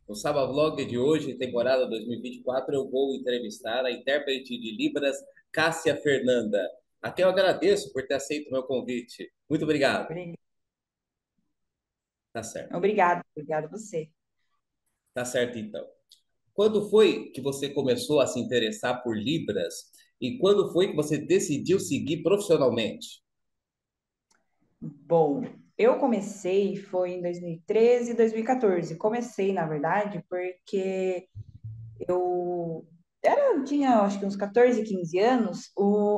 No Saba Vlog de hoje, temporada 2024, eu vou entrevistar a intérprete de Libras, Cássia Fernanda, a quem eu agradeço por ter aceito o meu convite. Muito obrigado. Obri- Tá certo. Obrigada, obrigada a você. Tá certo, então. Quando foi que você começou a se interessar por Libras e quando foi que você decidiu seguir profissionalmente? Bom, eu comecei foi em 2013, 2014. Comecei, na verdade, porque tinha acho que uns 14, 15 anos.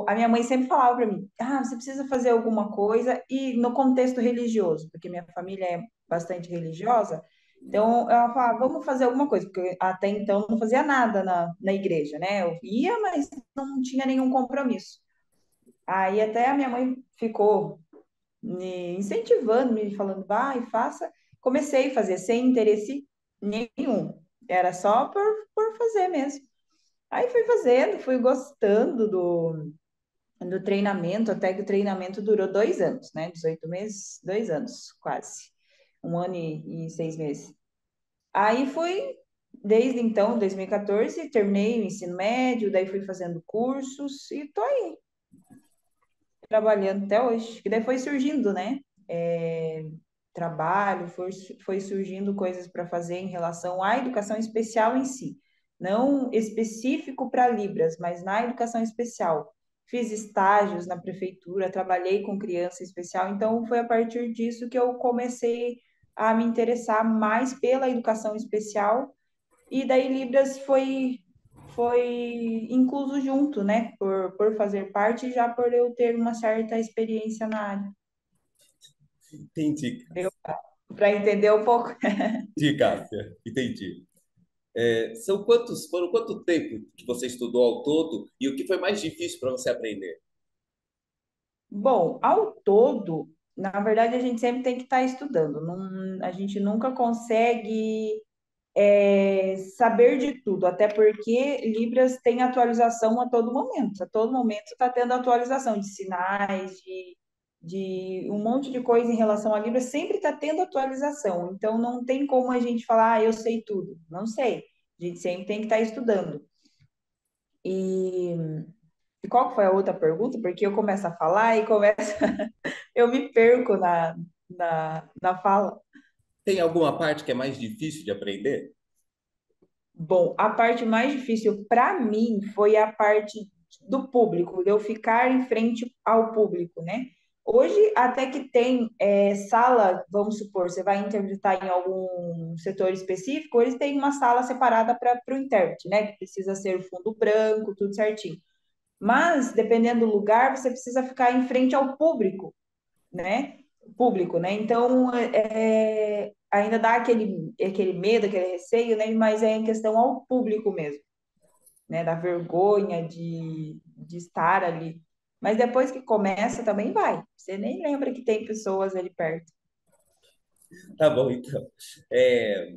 A minha mãe sempre falava para mim: ah, você precisa fazer alguma coisa, e no contexto religioso, porque minha família é bastante religiosa. Então, ela falava, vamos fazer alguma coisa, porque até então eu não fazia nada na igreja, né? Eu ia, mas não tinha nenhum compromisso. Aí até a minha mãe ficou me incentivando, me falando, vai, faça. Comecei a fazer sem interesse nenhum. Era só por fazer mesmo. Aí fui fazendo, fui gostando do treinamento, até que o treinamento durou 2 anos, né? 18 meses, 2 anos, quase. 1 ano e 6 meses. Aí fui, desde então, 2014, terminei o ensino médio, daí fui fazendo cursos e tô aí, trabalhando até hoje. E daí foi surgindo, né? Trabalho, foi surgindo coisas para fazer em relação à educação especial em si. Não específico para Libras, mas na educação especial. Fiz estágios na prefeitura, trabalhei com criança especial, então foi a partir disso que eu comecei a me interessar mais pela educação especial, e daí Libras foi incluso junto, né? Por fazer parte, já por eu ter uma certa experiência na área. Entendi, Deu para entender um pouco. entendi, Cássia. Entendi. Foram quanto tempo que você estudou ao todo e o que foi mais difícil para você aprender? Bom, ao todo, na verdade, a gente sempre tem que estar estudando. A gente nunca consegue saber de tudo, até porque Libras tem atualização a todo momento. A todo momento está tendo atualização de sinais, de um monte de coisa em relação a Libras, sempre está tendo atualização. Então, não tem como a gente falar, eu sei tudo. Não sei. A gente sempre tem que estar estudando. E, e qual que foi a outra pergunta? Porque eu começo a falar e começo, eu me perco na fala. Tem alguma parte que é mais difícil de aprender? Bom, a parte mais difícil para mim foi a parte do público, de eu ficar em frente ao público, né? Hoje, até que tem sala, vamos supor, você vai interpretar em algum setor específico, eles têm uma sala separada para o intérprete, né? Que precisa ser fundo branco, tudo certinho. Mas, dependendo do lugar, você precisa ficar em frente ao né? Público, né? Então, ainda dá aquele medo, aquele receio, né? Mas é em questão ao público mesmo, né? Da vergonha de estar ali. Mas depois que começa, também vai. Você nem lembra que tem pessoas ali perto. Tá bom, então. É,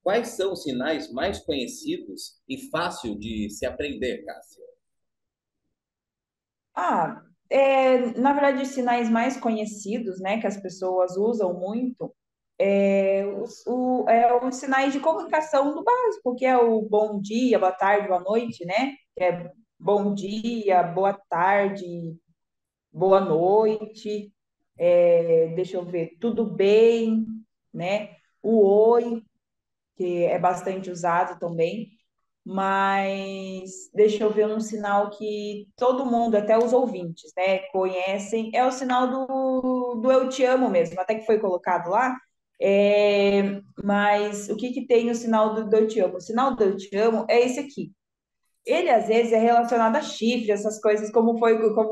quais são os sinais mais conhecidos e fácil de se aprender, Cássia? Ah, na verdade, os sinais mais conhecidos, né, que as pessoas usam muito, os sinais de comunicação do básico, que é o bom dia, boa tarde, boa noite, né? Que é bom dia, boa tarde, boa noite, deixa eu ver, tudo bem, né? O oi, que é bastante usado também. Mas deixa eu ver um sinal que todo mundo, até os ouvintes, né, conhecem, é o sinal do eu te amo mesmo, até que foi colocado lá. Mas o que que tem o sinal do eu te amo? O sinal do eu te amo é esse aqui. Ele às vezes é relacionado a chifre, essas coisas, como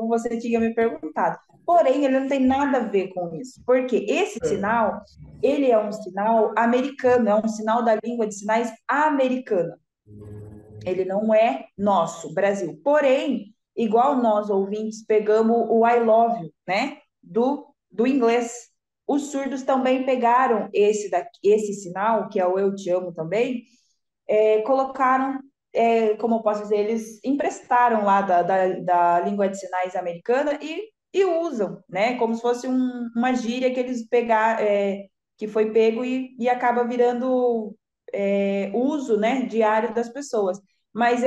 você tinha me perguntado. Porém, ele não tem nada a ver com isso, porque esse sinal, ele é um sinal americano, é um sinal da língua de sinais americana. Ele não é nosso, Brasil. Porém, igual nós ouvintes pegamos o I love you, né? Do inglês. Os surdos também pegaram esse sinal, que é o eu te amo também, colocaram, como eu posso dizer, eles emprestaram lá da língua de sinais americana e usam, né? Como se fosse uma gíria que eles pegaram, que foi pego e acaba virando. uso, né, diário das pessoas. Mas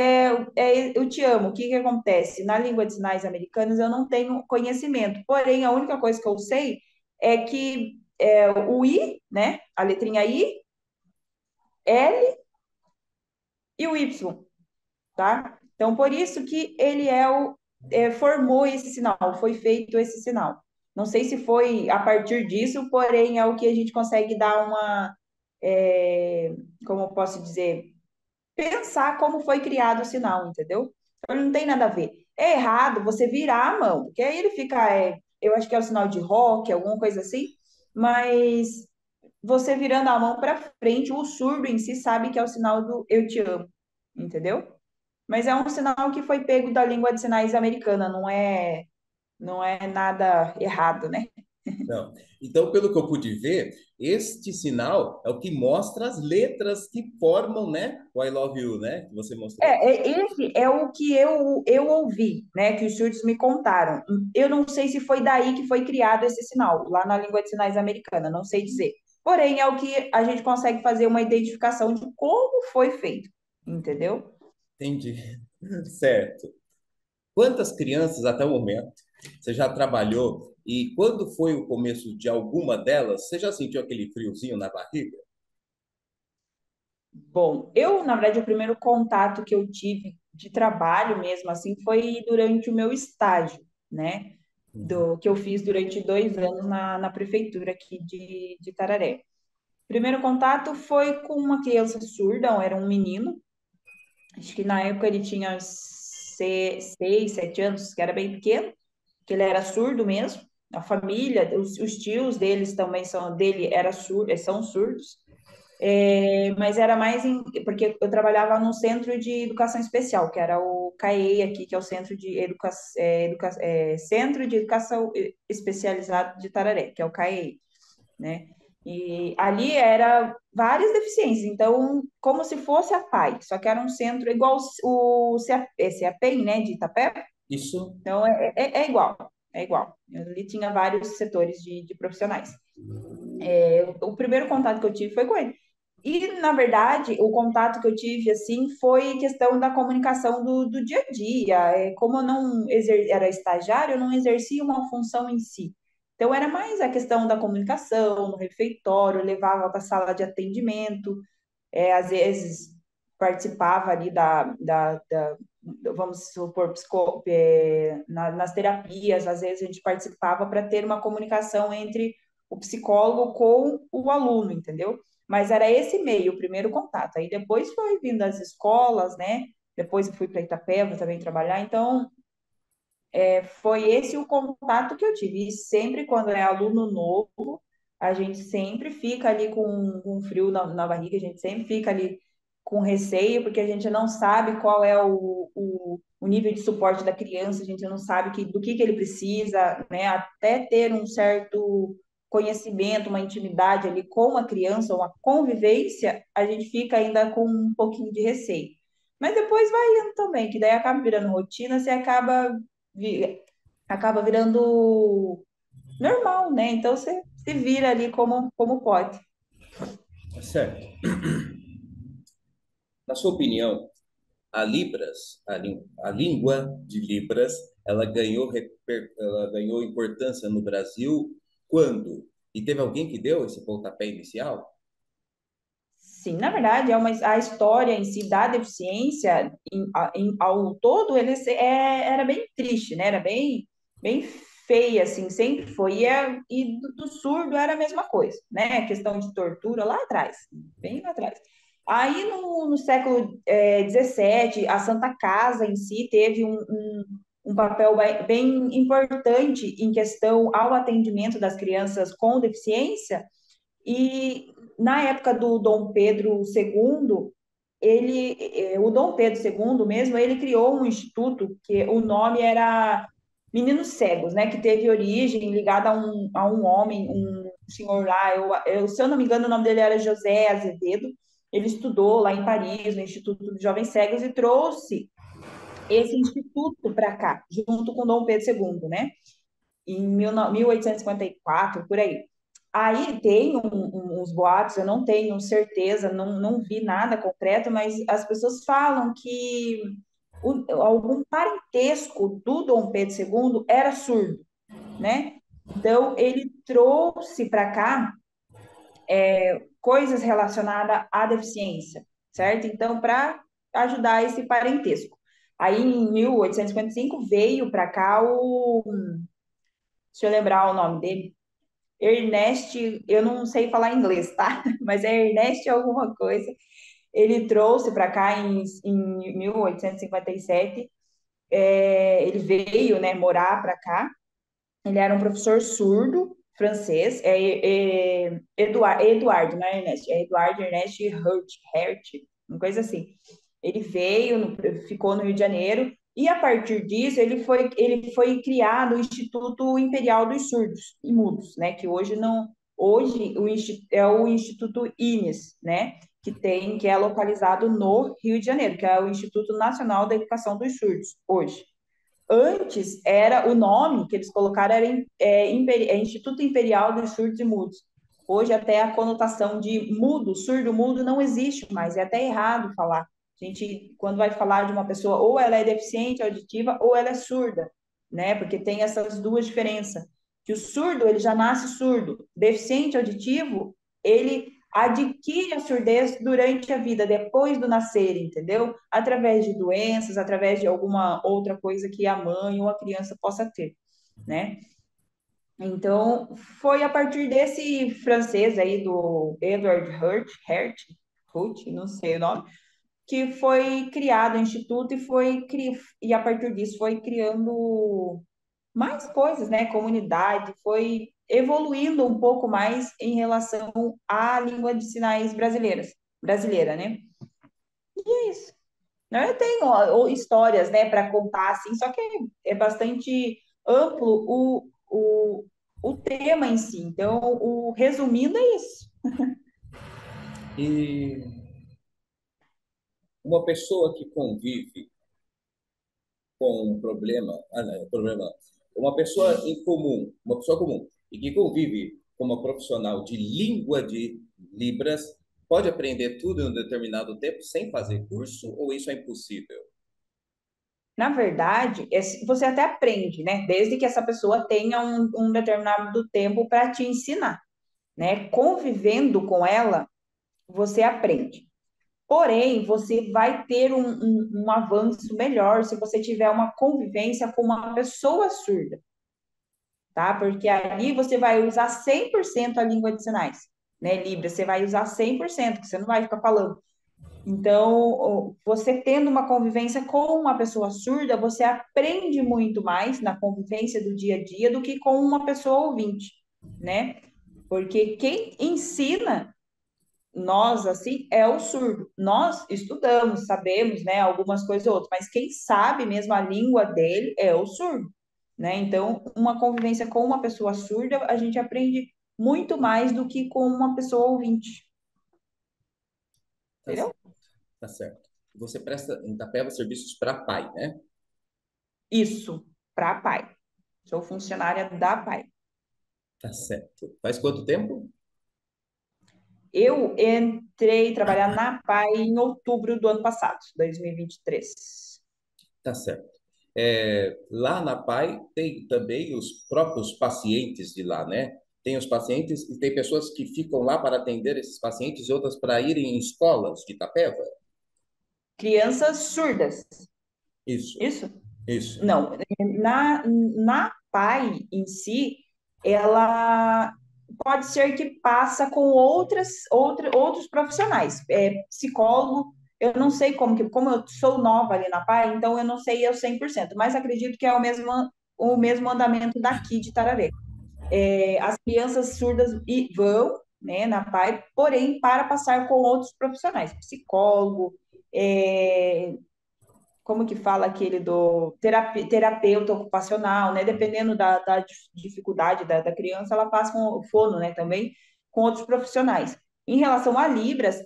eu te amo. O que que acontece? Na língua de sinais americanas eu não tenho conhecimento. Porém, a única coisa que eu sei é que o I, né, a letrinha I, L e o Y, tá? Então, por isso que ele formou esse sinal, foi feito esse sinal. Não sei se foi a partir disso, porém é o que a gente consegue dar é, como eu posso dizer, pensar como foi criado o sinal, entendeu? Então, não tem nada a ver. É errado você virar a mão, porque aí ele fica, eu acho que é o sinal de rock, alguma coisa assim, mas você virando a mão para frente, o surdo em si sabe que é o sinal do eu te amo, entendeu? Mas é um sinal que foi pego da língua de sinais americana, não é nada errado, né? Não. Então, pelo que eu pude ver, este sinal é o que mostra as letras que formam, né, o I love you, né, que você mostrou. Esse é o que eu ouvi, né? Que os surdos me contaram. Eu não sei se foi daí que foi criado esse sinal, lá na língua de sinais americana, não sei dizer. Porém, é o que a gente consegue fazer uma identificação de como foi feito, entendeu? Entendi. Certo. Quantas crianças até o momento você já trabalhou e quando foi o começo de alguma delas, você já sentiu aquele friozinho na barriga? Bom, na verdade, o primeiro contato que eu tive de trabalho mesmo, assim, foi durante o meu estágio, né? Uhum. Que eu fiz durante 2 anos na prefeitura aqui de Tararé. Primeiro contato foi com uma criança surda, era um menino, acho que na época ele tinha 6, 7 anos, que era bem pequeno, que ele era surdo mesmo. A família, os tios deles também dele são surdos. Mas era mais porque eu trabalhava num centro de educação especial, que era o CAEI aqui, que é o Centro de Educação Especializado de Tararé, que é o CAEI, né? E ali era várias deficiências, então, como se fosse a PAI, só que era um centro igual o CAPEM, né, de Itapé, Isso. então é igual, é igual. Ali tinha vários setores de profissionais. O primeiro contato que eu tive foi com ele. E, na verdade, o contato que eu tive, assim, foi questão da comunicação do dia a dia. Como eu não era estagiário, eu não exercia uma função em si. Então, era mais a questão da comunicação, no refeitório, eu levava para a sala de atendimento, às vezes participava ali vamos supor, nas terapias, às vezes a gente participava para ter uma comunicação entre o psicólogo com o aluno, entendeu? Mas era esse meio, o primeiro contato. Aí depois foi vindo as escolas, né? Depois eu fui para Itapeva também trabalhar. Então, foi esse o contato que eu tive. E sempre quando é aluno novo, a gente sempre fica ali com frio na barriga, a gente sempre fica ali com receio, porque a gente não sabe qual é o nível de suporte da criança, a gente não sabe do que ele precisa, né? Até ter um certo conhecimento, uma intimidade ali com a criança, uma convivência, a gente fica ainda com um pouquinho de receio. Mas depois vai indo também, que daí acaba virando rotina, você vi- acaba virando normal, né? Então você se vira ali como pode. Certo. Na sua opinião, a língua de Libras, ela ganhou importância no Brasil quando? E teve alguém que deu esse pontapé inicial? Sim, na verdade, a história em si da deficiência, ao todo, era bem triste, né? Era bem feia, assim, sempre foi. E do surdo era a mesma coisa, né? A questão de tortura lá atrás, bem lá atrás. Aí, no século XVII, a Santa Casa em si teve um papel bem importante em questão ao atendimento das crianças com deficiência, e na época do Dom Pedro II, o Dom Pedro II mesmo, ele criou um instituto que o nome era Meninos Cegos, né? Que teve origem ligada a um homem, um senhor lá, se eu não me engano, o nome dele era José Azevedo. Ele estudou lá em Paris, no Instituto de Jovens Cegos, e trouxe esse instituto para cá, junto com Dom Pedro II, né? Em 1854, por aí. Aí tem uns boatos, eu não tenho certeza, não vi nada concreto, mas as pessoas falam que algum parentesco do Dom Pedro II era surdo, né? Então, ele trouxe para cá coisas relacionadas à deficiência, certo? Então, para ajudar esse parentesco. Aí, em 1855, veio para cá deixa eu lembrar o nome dele, Ernest, eu não sei falar inglês, tá? Mas é Ernest alguma coisa. Ele trouxe para cá em 1857, ele veio, né, morar para cá. Ele era um professor surdo francês, Eduardo, não é Ernest, é Eduardo Ernest Hert, uma coisa assim. Ele veio, ficou no Rio de Janeiro, e a partir disso ele foi criado o Instituto Imperial dos Surdos e Mudos, né? Que hoje não, hoje é o Instituto INES, né? Que é localizado no Rio de Janeiro, que é o Instituto Nacional da Educação dos Surdos, hoje. Antes era o nome que eles colocaram era Instituto Imperial dos Surdos e Mudos. Hoje até a conotação de mudo, surdo, mudo não existe mais. É até errado falar. A gente, quando vai falar de uma pessoa, ou ela é deficiente auditiva ou ela é surda, né? Porque tem essas duas diferenças. Que o surdo, ele já nasce surdo. Deficiente auditivo, ele adquire a surdez durante a vida, depois do nascer, entendeu? Através de doenças, através de alguma outra coisa que a mãe ou a criança possa ter, né? Então, foi a partir desse francês aí, do Edward Hurt, não sei o nome, que foi criado o instituto e a partir disso foi criando mais coisas, né? Comunidade, foi evoluindo um pouco mais em relação à língua de sinais brasileira, né? E é isso. Não, eu tenho histórias, né, para contar, assim, só que é bastante amplo o tema em si. Então, resumindo, é isso. E uma pessoa que convive com um problema, problema, uma pessoa comum, e que convive com uma profissional de língua de Libras, pode aprender tudo em um determinado tempo sem fazer curso, ou isso é impossível? Na verdade, você até aprende, né? Desde que essa pessoa tenha um determinado tempo para te ensinar, né? Convivendo com ela, você aprende. Porém, você vai ter um avanço melhor se você tiver uma convivência com uma pessoa surda, tá? Porque ali você vai usar 100% a língua de sinais, né? Libra, você vai usar 100%, que você não vai ficar falando. Então, você tendo uma convivência com uma pessoa surda, você aprende muito mais na convivência do dia a dia do que com uma pessoa ouvinte, né? Porque quem ensina nós, assim, é o surdo. Nós estudamos, sabemos, né, algumas coisas ou outras, mas quem sabe mesmo a língua dele é o surdo, né? Então, uma convivência com uma pessoa surda, a gente aprende muito mais do que com uma pessoa ouvinte, Tá entendeu? certo, tá certo. Você presta em Itapeva serviços para pai, né? Isso, para pai. Sou funcionária da pai. Tá certo. Faz quanto tempo? Eu entrei trabalhar na pai em outubro do ano passado, 2023. Tá certo. Lá na PAI tem também os próprios pacientes de lá, né? Tem os pacientes e tem pessoas que ficam lá para atender esses pacientes e outras para irem em escolas de Itapeva. Crianças surdas, Isso, isso? isso. Não, na PAI em si, ela pode ser que passa com outros profissionais. Psicólogo, eu não sei como eu sou nova ali na PAI, então eu não sei eu 100%, mas acredito que é o mesmo andamento daqui de Tararé. As crianças surdas vão, né, na PAI, porém, para passar com outros profissionais, psicólogo, é, como que fala aquele do terapeuta ocupacional, né? Dependendo da dificuldade da criança, ela passa com o fono, né? Também com outros profissionais. Em relação a Libras,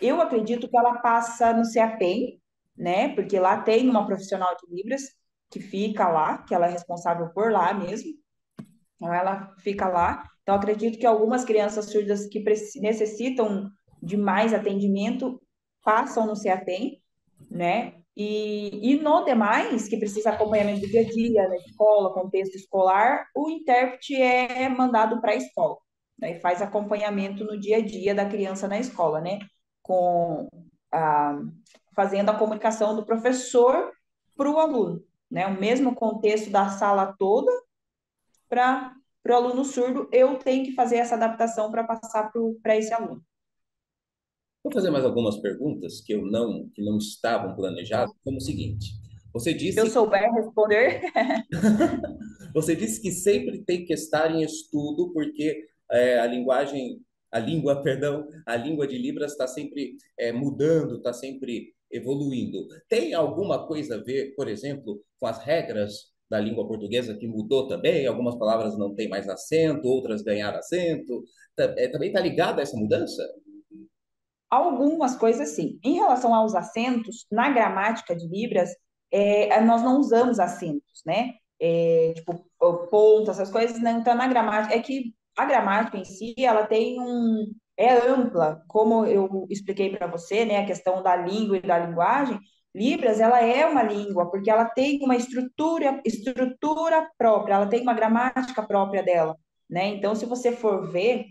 eu acredito que ela passa no CAPEM, né? Porque lá tem uma profissional de Libras que fica lá, que ela é responsável por lá mesmo. Então, ela fica lá. Então, acredito que algumas crianças surdas que necessitam de mais atendimento passam no CEATEM, né? E no demais, que precisa acompanhamento do dia a dia, na escola, contexto escolar, o intérprete é mandado para a escola, né? E faz acompanhamento no dia a dia da criança na escola, né? Com a, fazendo a comunicação do professor para o aluno, né? O mesmo contexto da sala toda para o aluno surdo, eu tenho que fazer essa adaptação para passar para esse aluno. Vou fazer mais algumas perguntas que não estavam planejadas, como o seguinte. Você Se eu disse, souber responder, você disse que sempre tem que estar em estudo, porque a língua, perdão, a língua de Libras está sempre mudando, está sempre evoluindo. Tem alguma coisa a ver, por exemplo, com as regras da língua portuguesa que mudou também? Algumas palavras não têm mais acento, outras ganharam acento. Também está ligado a essa mudança? algumas coisas sim. Em relação aos acentos, na gramática de Libras, nós não usamos acentos, né? Tipo, ponto, essas coisas, né? Então, na gramática, é que a gramática em si, ela tem um. É ampla, como eu expliquei para você, né? A questão da língua e da linguagem. Libras, ela é uma língua, porque ela tem uma estrutura própria, ela tem uma gramática própria dela, né? Então, se você for ver,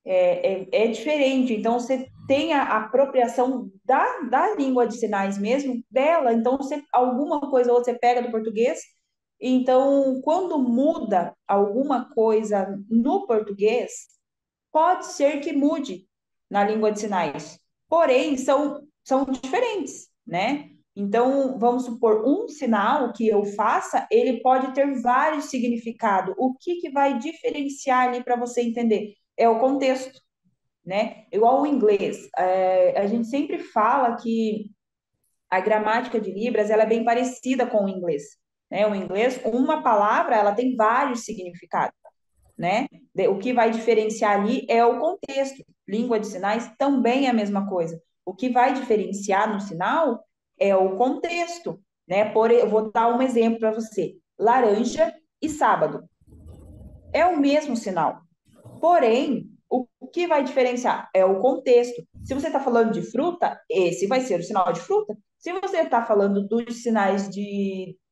é diferente. Então, você tem a apropriação da língua de sinais mesmo, dela. Então, você, alguma coisa ou outra você pega do português. Então, quando muda alguma coisa no português, pode ser que mude na língua de sinais. Porém, são diferentes, né? Então, vamos supor, um sinal que eu faça, ele pode ter vários significados. O que que vai diferenciar ali para você entender? É o contexto, né? Igual o inglês. A gente sempre fala que a gramática de Libras ela é bem parecida com o inglês, né? O inglês, uma palavra, ela tem vários significados, né? O que vai diferenciar ali é o contexto. Língua de sinais também é a mesma coisa. O que vai diferenciar no sinal é o contexto, né? Eu vou dar um exemplo para você. Laranja e sábado. É o mesmo sinal. Porém, o que vai diferenciar é o contexto. Se você está falando de fruta, esse vai ser o sinal de fruta. Se você está falando dos sinais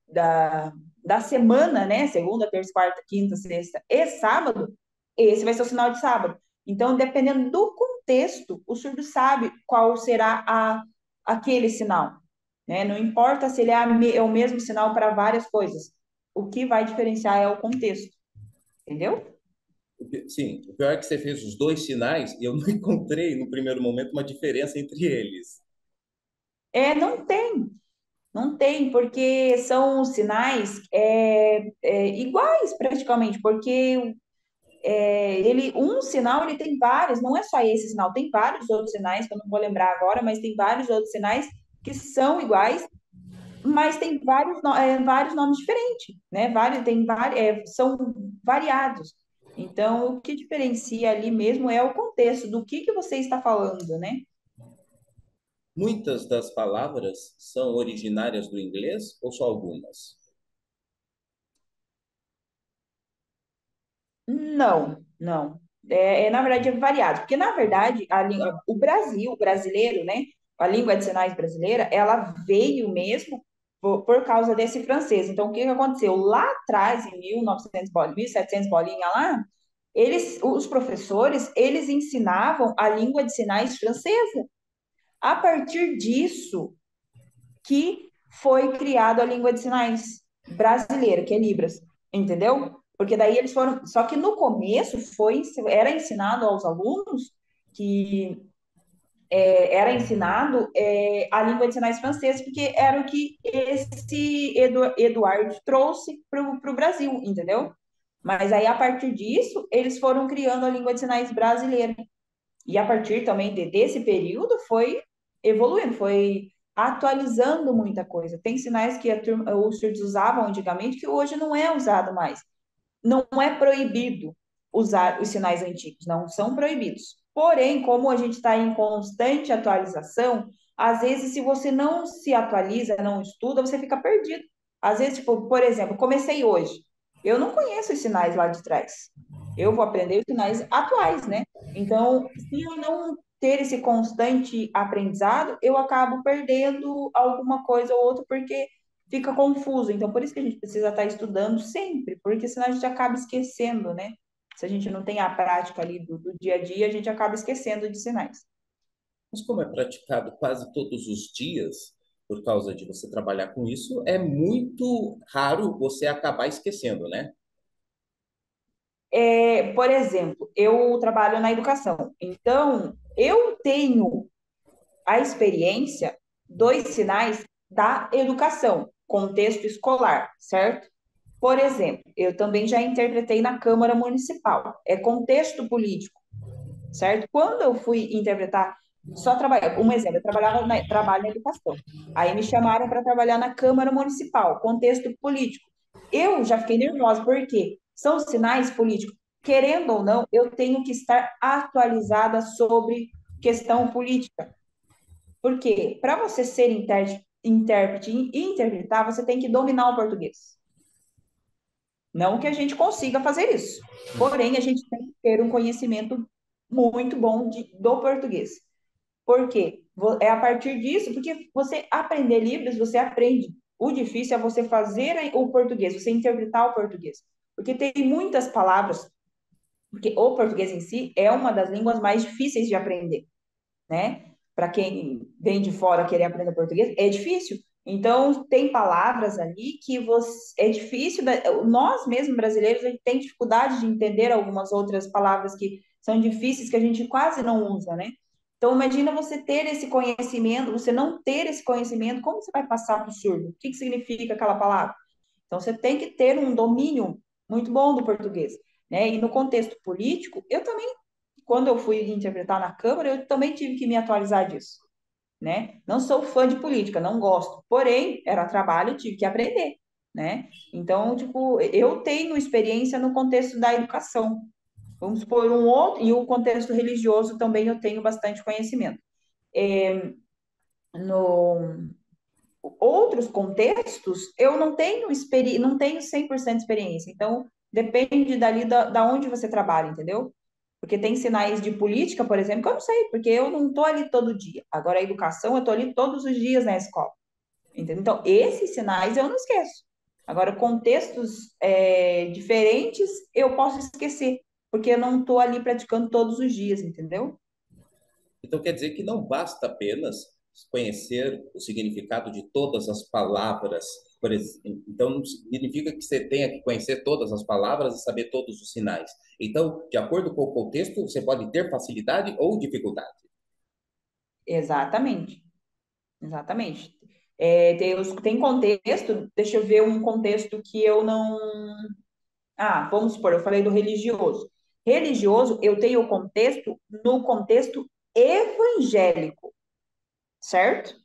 da semana, né? Segunda, terça, quarta, quinta, sexta e sábado, esse vai ser o sinal de sábado. Então, dependendo do contexto, o surdo sabe qual será aquele sinal. Né? Não importa se ele é o mesmo sinal para várias coisas. O que vai diferenciar é o contexto. Entendeu? Sim, o pior é que você fez os dois sinais e eu não encontrei no primeiro momento uma diferença entre eles. Não tem. Não tem, porque são sinais iguais praticamente, porque um sinal ele tem vários, não é só esse sinal, tem vários outros sinais que eu não vou lembrar agora, mas tem vários outros sinais que são iguais, mas tem vários nomes diferentes, né? São variados. Então, o que diferencia ali mesmo é o contexto do que você está falando, né? Muitas das palavras são originárias do inglês ou só algumas? Não, não. Na verdade, é variado, porque, na verdade, o Brasil, o brasileiro, né? A língua de sinais brasileira, ela veio mesmo por causa desse francês. Então, o que que aconteceu? Lá atrás, em 1900, 1700 bolinha lá, os professores, eles ensinavam a língua de sinais francesa. A partir disso, que foi criado a língua de sinais brasileira, que é Libras, entendeu? Porque daí eles foram. Só que no começo era ensinado aos alunos que era ensinado a língua de sinais francesa, porque era o que esse Eduardo trouxe para o Brasil, entendeu? Mas aí, a partir disso, eles foram criando a língua de sinais brasileira. E a partir também desse período foi evoluindo, foi atualizando muita coisa. Tem sinais que os surdos usavam antigamente que hoje não é usado mais. Não é proibido usar os sinais antigos, não são proibidos. Porém, como a gente está em constante atualização, às vezes, se você não se atualiza, não estuda, você fica perdido. Às vezes, tipo, por exemplo, comecei hoje. Eu não conheço os sinais lá de trás. Eu vou aprender os sinais atuais, né? Então, se eu não ter esse constante aprendizado, eu acabo perdendo alguma coisa ou outra porque fica confuso. Então, por isso que a gente precisa estar estudando sempre, porque senão a gente acaba esquecendo, né? Se a gente não tem a prática ali do dia a dia, a gente acaba esquecendo de sinais. Mas como é praticado quase todos os dias, por causa de você trabalhar com isso, é muito raro você acabar esquecendo, né? Por exemplo, eu trabalho na educação, então eu tenho a experiência dos sinais da educação, contexto escolar, certo? Por exemplo, eu também já interpretei na Câmara Municipal, é contexto político, certo? Quando eu fui interpretar, só trabalhar, um exemplo, eu trabalho na educação. Aí me chamaram para trabalhar na Câmara Municipal, contexto político. Eu já fiquei nervosa, porque são sinais políticos. Querendo ou não, eu tenho que estar atualizada sobre questão política. Porque para você ser intérprete e interpretar, você tem que dominar o português. Não que a gente consiga fazer isso. Porém, a gente tem que ter um conhecimento muito bom do português. Por quê? É a partir disso, porque você aprender livros, você aprende. O difícil é você fazer o português, você interpretar o português. Porque tem muitas palavras, porque o português em si é uma das línguas mais difíceis de aprender, né? Para quem vem de fora querer aprender português, é difícil. Então, tem palavras ali que é difícil. Nós mesmos brasileiros, a gente tem dificuldade de entender algumas outras palavras que são difíceis, que a gente quase não usa, né? Então, imagina você ter esse conhecimento, você não ter esse conhecimento, como você vai passar para o surdo? O que significa aquela palavra? Então, você tem que ter um domínio muito bom do português, né? E no contexto político, eu também, quando eu fui interpretar na Câmara, eu também tive que me atualizar disso, né? Não sou fã de política, não gosto, porém, era trabalho, eu tive que aprender, né? Então, tipo, eu tenho experiência no contexto da educação. Vamos supor um outro, e o contexto religioso também eu tenho bastante conhecimento. No outros contextos, eu não tenho 100% de experiência. Então, depende dali da onde você trabalha, entendeu? Porque tem sinais de política, por exemplo, que eu não sei, porque eu não estou ali todo dia. Agora, a educação, eu estou ali todos os dias na escola, entendeu? Então, esses sinais eu não esqueço. Agora, contextos diferentes, eu posso esquecer, porque eu não estou ali praticando todos os dias, entendeu? Então quer dizer que não basta apenas conhecer o significado de todas as palavras. Então não significa que você tenha que conhecer todas as palavras e saber todos os sinais. Então, de acordo com o contexto, você pode ter facilidade ou dificuldade. Exatamente, exatamente. Tem contexto, deixa eu ver um contexto que eu não. Ah, vamos supor, eu falei do religioso. Religioso, eu tenho o contexto no contexto evangélico, certo?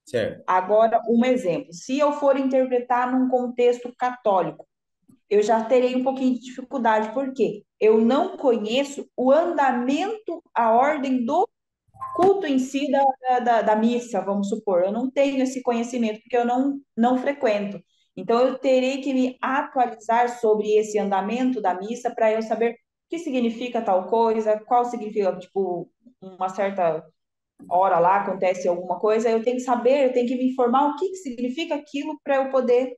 Certo, Agora, um exemplo. Se eu for interpretar num contexto católico, eu já terei um pouquinho de dificuldade, porque eu não conheço o andamento, a ordem do culto em si da missa, vamos supor. Eu não tenho esse conhecimento, porque eu não frequento. Então, eu terei que me atualizar sobre esse andamento da missa para eu saber o que significa tal coisa, qual significa, tipo, uma certa hora lá acontece alguma coisa, eu tenho que saber, eu tenho que me informar o que significa aquilo para eu poder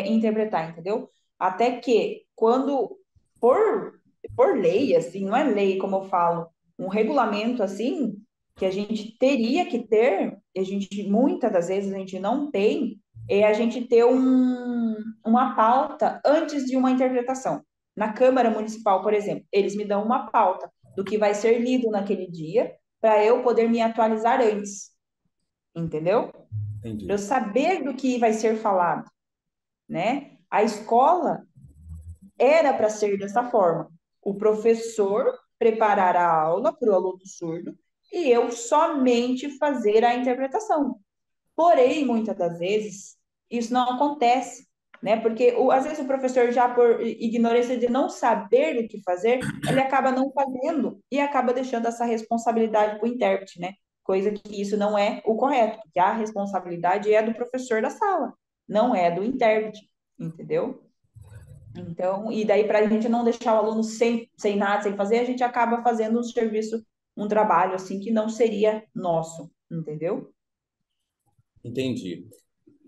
interpretar, entendeu? Até que quando, por, por lei, assim, não é lei, como eu falo, um regulamento assim, que a gente teria que ter, e a gente, muitas das vezes a gente não tem, é a gente ter uma pauta antes de uma interpretação. Na Câmara Municipal, por exemplo, eles me dão uma pauta do que vai ser lido naquele dia, para eu poder me atualizar antes, entendeu? Para eu entendi. saber do que vai ser falado, né? A escola era para ser dessa forma. O professor preparar a aula para o aluno surdo e eu somente fazer a interpretação. Porém, muitas das vezes, isso não acontece, né? Porque às vezes o professor, já por ignorância de não saber o que fazer, ele acaba não fazendo e acaba deixando essa responsabilidade para o intérprete, né? Coisa que isso não é o correto, porque a responsabilidade é do professor da sala, não é do intérprete, entendeu? Então, e daí para a gente não deixar o aluno sem nada, sem fazer, a gente acaba fazendo um serviço, um trabalho assim que não seria nosso, entendeu? Entendi.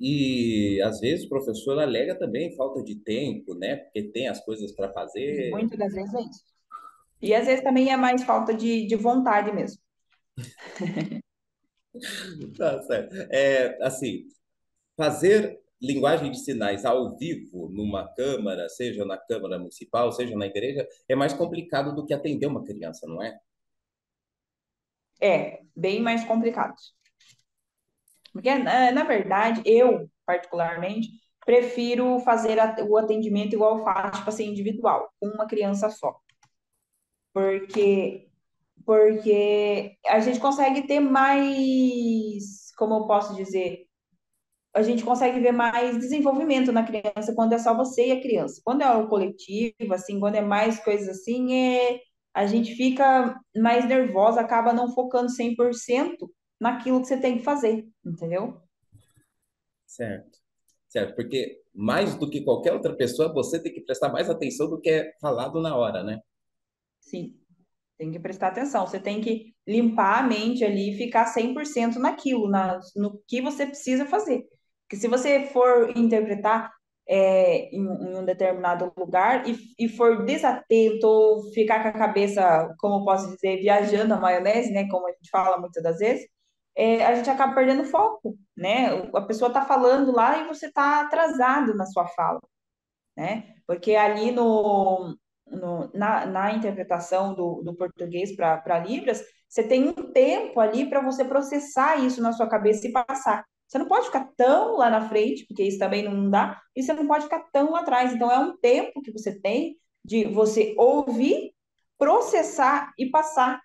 E às vezes o professor alega também falta de tempo, né? Porque tem as coisas para fazer. Muitas das vezes é isso. E às vezes também é mais falta de vontade mesmo. Tá certo. É, assim, fazer linguagem de sinais ao vivo numa câmara, seja na Câmara Municipal, seja na igreja, é mais complicado do que atender uma criança, não é? É, bem mais complicado. Porque, na verdade, eu, particularmente, prefiro fazer o atendimento igual eu faço, tipo assim, individual, com uma criança só. Porque, porque a gente consegue ter mais, como eu posso dizer, a gente consegue ver mais desenvolvimento na criança quando é só você e a criança. Quando é o coletivo, assim, quando é mais coisas assim, a gente fica mais nervosa, acaba não focando 100% naquilo que você tem que fazer, entendeu? Certo. Certo, porque mais do que qualquer outra pessoa, você tem que prestar mais atenção do que é falado na hora, né? Sim, tem que prestar atenção. Você tem que limpar a mente ali e ficar 100% naquilo, no que você precisa fazer. Porque se você for interpretar em um determinado lugar e for desatento ou ficar com a cabeça, como eu posso dizer, viajando a maionese, né, como a gente fala muitas das vezes, a gente acaba perdendo foco, né? A pessoa está falando lá e você está atrasado na sua fala, né? Porque ali na interpretação do português para Libras, você tem um tempo ali para você processar isso na sua cabeça e passar. Você não pode ficar tão lá na frente, porque isso também não dá, e você não pode ficar tão lá atrás. Então, é um tempo que você tem de você ouvir, processar e passar,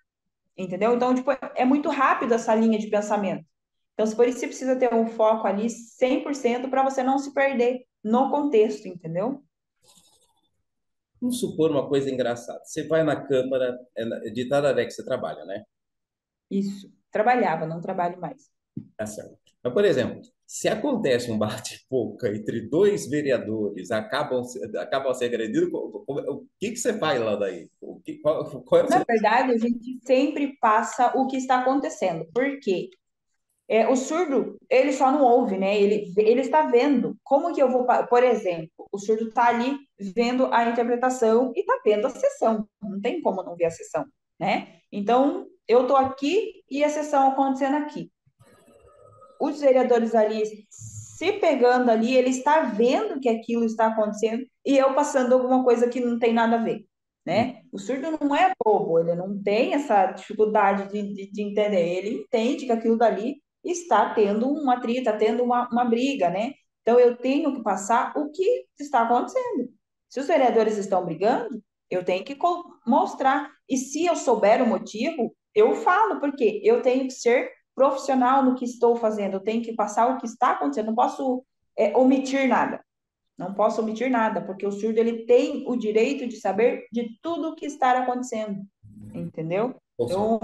entendeu? Então, tipo, é muito rápido essa linha de pensamento. Então, por isso você precisa ter um foco ali 100% para você não se perder no contexto, entendeu? Vamos supor uma coisa engraçada. Você vai na Câmara, de Tararé que você trabalha, né? Isso. Trabalhava, não trabalho mais. Tá certo. Mas, por exemplo, se acontece um bate-boca entre dois vereadores, acabam se agredindo, o que que você faz lá daí? Qual é o Na seu... verdade, a gente sempre passa o que está acontecendo. Por quê? O surdo, ele só não ouve, né? Ele está vendo. Como que eu vou, por exemplo, o surdo está ali vendo a interpretação e está vendo a sessão. Não tem como não ver a sessão, né? Então, eu estou aqui e a sessão acontecendo aqui. Os vereadores ali se pegando ali, ele está vendo que aquilo está acontecendo e eu passando alguma coisa que não tem nada a ver, né? O surdo não é bobo, ele não tem essa dificuldade de entender, ele entende que aquilo dali está tendo um atrito, está tendo uma briga, né? Então eu tenho que passar o que está acontecendo. Se os vereadores estão brigando, eu tenho que mostrar. E se eu souber o motivo, eu falo, porque eu tenho que ser profissional no que estou fazendo, eu tenho que passar o que está acontecendo, não posso omitir nada. Não posso omitir nada, porque o surdo ele tem o direito de saber de tudo o que está acontecendo, entendeu? Poxa, Então,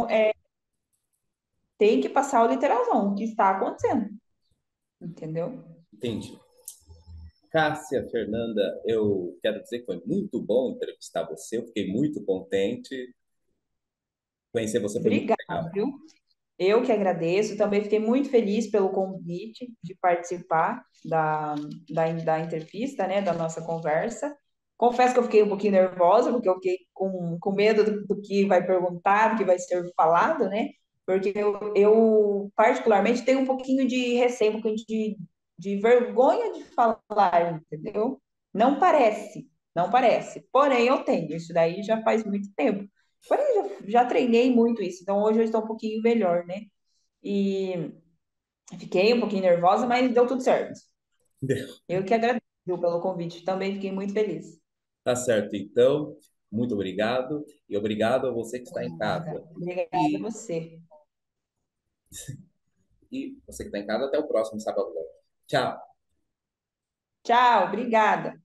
tem que passar o literalzão, o que está acontecendo, entendeu? entendi. Cássia, Fernanda, eu quero dizer que foi muito bom entrevistar você, eu fiquei muito contente. Conhecer você foi muito Obrigada, legal. viu? Eu que agradeço, também fiquei muito feliz pelo convite de participar da entrevista, né, da nossa conversa. Confesso que eu fiquei um pouquinho nervosa, porque eu fiquei com medo do que vai perguntar, do que vai ser falado, né? Porque eu particularmente, tenho um pouquinho de receio, um pouquinho de vergonha de falar, entendeu? Não parece, não parece. Porém, eu tenho, isso daí já faz muito tempo. Porém, já treinei muito isso, então hoje eu estou um pouquinho melhor, né? E fiquei um pouquinho nervosa, mas deu tudo certo. Eu que agradeço pelo convite, também fiquei muito feliz. Tá certo, então, muito obrigado e obrigado a você que está em casa. Obrigada a E, você. e você que está em casa, até o próximo sábado. Tchau. Tchau, obrigada.